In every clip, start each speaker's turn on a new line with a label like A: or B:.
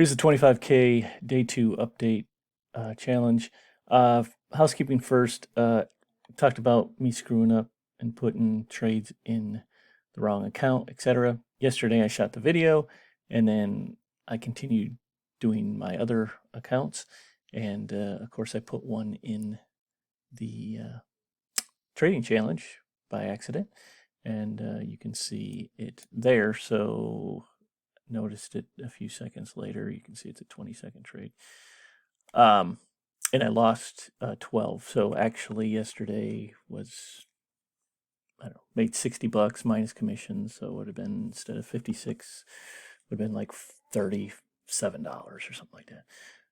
A: Here's the 25K day two update challenge. Housekeeping first. Talked about me screwing up and putting trades in the wrong account, etc. Yesterday I shot the video, and then I continued doing my other accounts, and of course I put one in the trading challenge by accident, and you can see it there. So noticed it a few seconds later. You can see it's a 20-second trade. And I lost 12. So actually yesterday was, I don't know, made $60 minus commissions. So it would have been, instead of 56, would have been like $37 or something like that.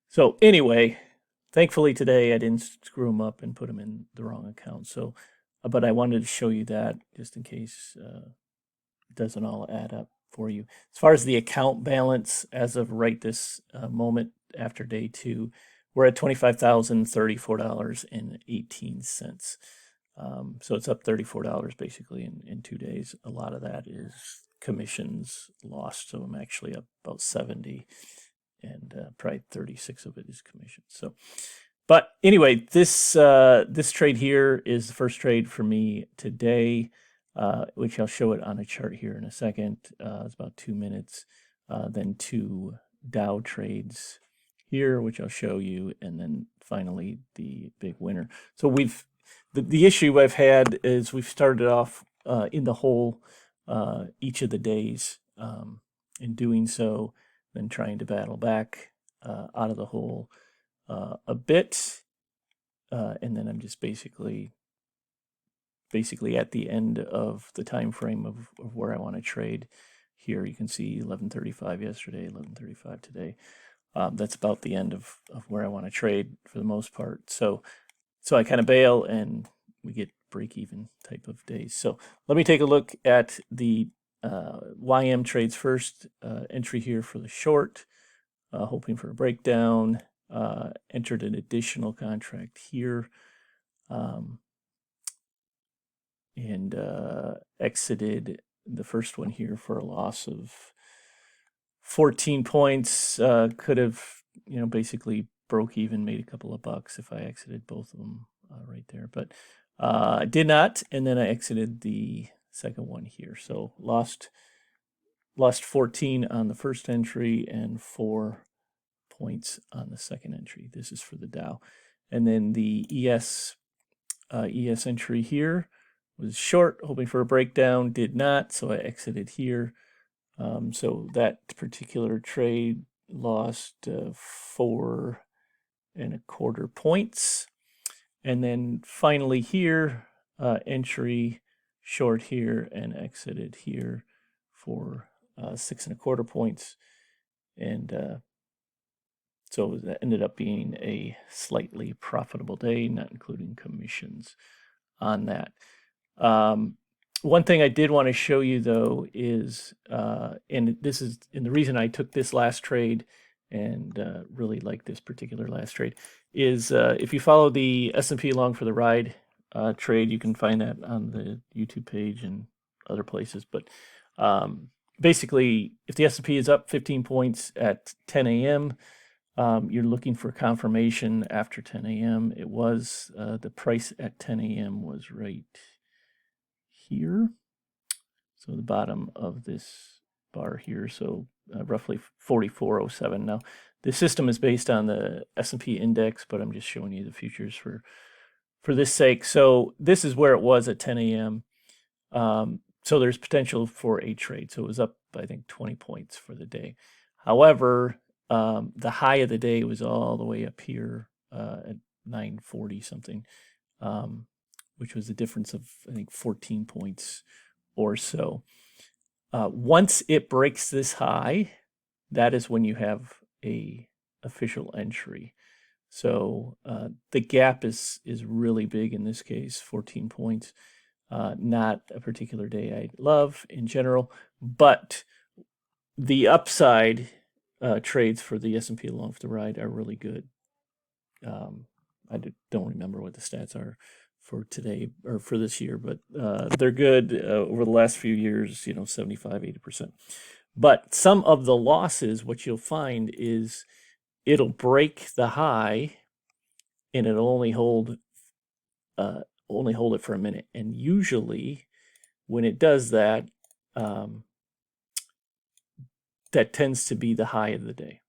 A: So anyway, thankfully today I didn't screw them up and put them in the wrong account. So, but I wanted to show you that just in case it doesn't all add up for you. As far as the account balance, as of right this moment after day two, we're at $25,034.18. So it's up $34 basically in 2 days. A lot of that is commissions lost, so I'm actually up about 70, and probably 36 of it is commission. So, but anyway, this trade here is the first trade for me today. Which I'll show it on a chart here in a second. It's about 2 minutes. Then two Dow trades here, which I'll show you, and then finally the big winner. So the issue I've had is we've started off in the hole each of the days. In doing so, then trying to battle back out of the hole a bit, and then I'm just basically at the end of the time frame of where I want to trade. Here you can see 11:35 yesterday, 11:35 today. That's about the end of where I want to trade for the most part. So I kind of bail and we get break-even type of days. So let me take a look at the YM trades first. Entry here for the short, hoping for a breakdown. Entered an additional contract here. And exited the first one here for a loss of 14 points. Could have, basically broke even, made a couple of bucks if I exited both of them right there, but I did not. And then I exited the second one here. So lost 14 on the first entry and 4 points on the second entry. This is for the Dow. And then the ES entry here was short, hoping for a breakdown, did not, so I exited here. So that particular trade lost 4.25 points. And then finally here, entry short here and exited here for 6.25 points. And so that ended up being a slightly profitable day, not including commissions on that. One thing I did want to show you though is, and the reason I took this last trade and really like this particular last trade is, if you follow the S&P Along for the Ride trade, you can find that on the YouTube page and other places. But basically, if the S&P is up 15 points at 10 a.m., you're looking for confirmation after 10 a.m. It was, the price at 10 a.m. was right here. So the bottom of this bar here, so roughly 44.07. Now, the system is based on the S&P index, but I'm just showing you the futures for this sake. So this is where it was at 10 a.m. So there's potential for a trade. So it was up, I think, 20 points for the day. However, the high of the day was all the way up here at 940 something, which was a difference of, I think, 14 points or so. Once it breaks this high, that is when you have a official entry. So the gap is really big in this case, 14 points. Not a particular day I love in general, but the upside trades for the S&P Along for the Ride are really good. I don't remember what the stats are for today or for this year, but they're good over the last few years, 75, 80%. But some of the losses, what you'll find is it'll break the high and it'll only hold it for a minute. And usually when it does that, that tends to be the high of the day.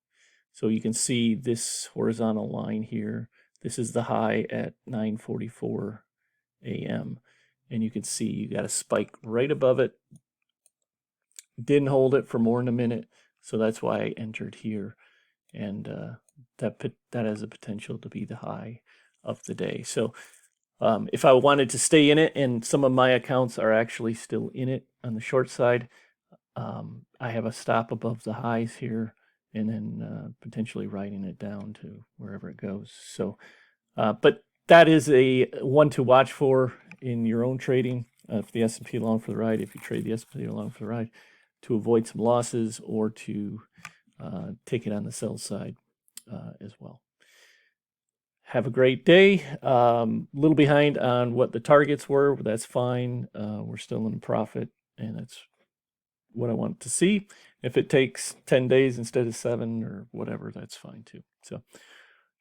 A: So you can see this horizontal line here. This is the high at 9:44 a.m. And you can see you got a spike right above it. Didn't hold it for more than a minute. So that's why I entered here. And that has the potential to be the high of the day. So if I wanted to stay in it, and some of my accounts are actually still in it on the short side, I have a stop above the highs here, and then potentially riding it down to wherever it goes. So, but that is a one to watch for in your own trading. If the S&P along for the ride, if you trade the S&P along for the ride, to avoid some losses or to take it on the sell side as well. Have a great day. Little behind on what the targets were, but that's fine. We're still in profit, and that's what I want to see. If it takes 10 days instead of 7 or whatever, that's fine too. So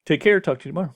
A: take care. Talk to you tomorrow.